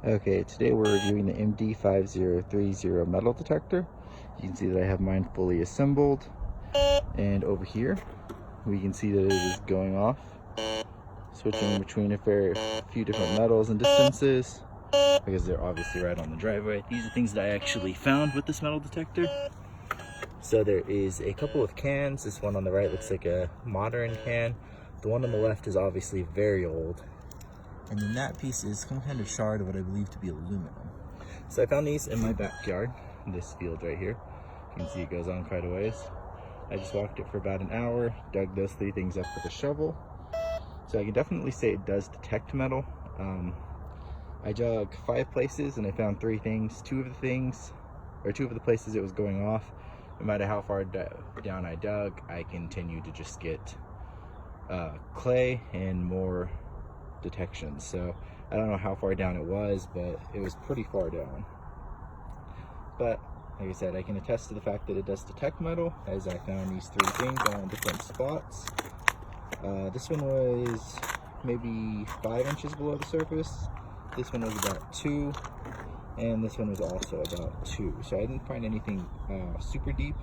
Okay, today we're reviewing the MD5030 metal detector. You can see that I have mine fully assembled, and over here we can see that it is going off, switching between a few different metals and distances because they're obviously right on the driveway. These are things that I actually found with this metal detector. So there is a couple of cans. This one on the right looks like a modern can. The one on the left is obviously very old. And then that piece is some kind of shard of what I believe to be aluminum. So I found these in my backyard, in this field right here. You can see it goes on quite a ways. I just walked it for about an hour, dug those three things up with a shovel. So I can definitely say it does detect metal. I dug 5 places and I found 3 things. Two of the places it was going off, no matter how far down I dug, I continued to just get clay and more detection. So I don't know how far down it was, but it was pretty far down. But like I said, I can attest to the fact that it does detect metal, as I found these 3 things on different spots. This one was maybe 5 inches below the surface. This one was about 2, and this one was also about 2. So I didn't find anything super deep,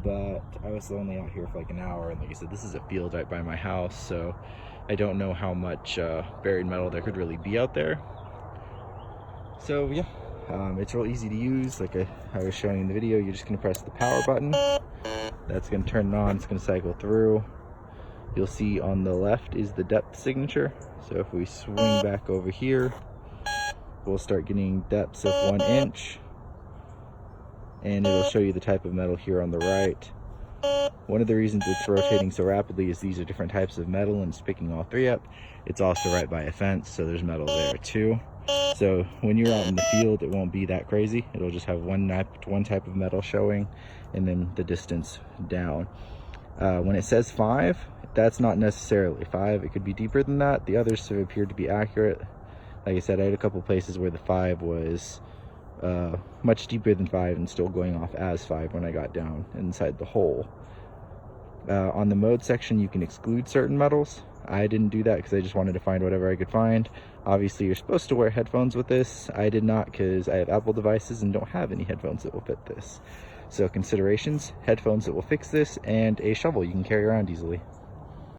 but I was only out here for like an hour, and like I said, this is a field right by my house, so I don't know how much buried metal there could really be out there. So yeah, it's real easy to use. Like I was showing in the video, you're just going to press the power button. That's going to turn it on. It's going to cycle through. You'll see on the left is the depth signature. So if we swing back over here, we'll start getting depths of 1 inch. And it'll show you the type of metal here on the right. One of the reasons it's rotating so rapidly is these are different types of metal, and it's picking all 3 up. It's also right by a fence, so there's metal there too. So when you're out in the field, it won't be that crazy. It'll just have one type of metal showing, and then the distance down. When it says 5, that's not necessarily 5. It could be deeper than that. The others have appeared to be accurate. Like I said, I had a couple places where the 5 was much deeper than 5 and still going off as 5 when I got down inside the hole. On the mode section, you can exclude certain metals. I didn't do that because I just wanted to find whatever I could find. Obviously, you're supposed to wear headphones with this. I did not because I have Apple devices and don't have any headphones that will fit this. So considerations: headphones that will fix this, and a shovel you can carry around easily.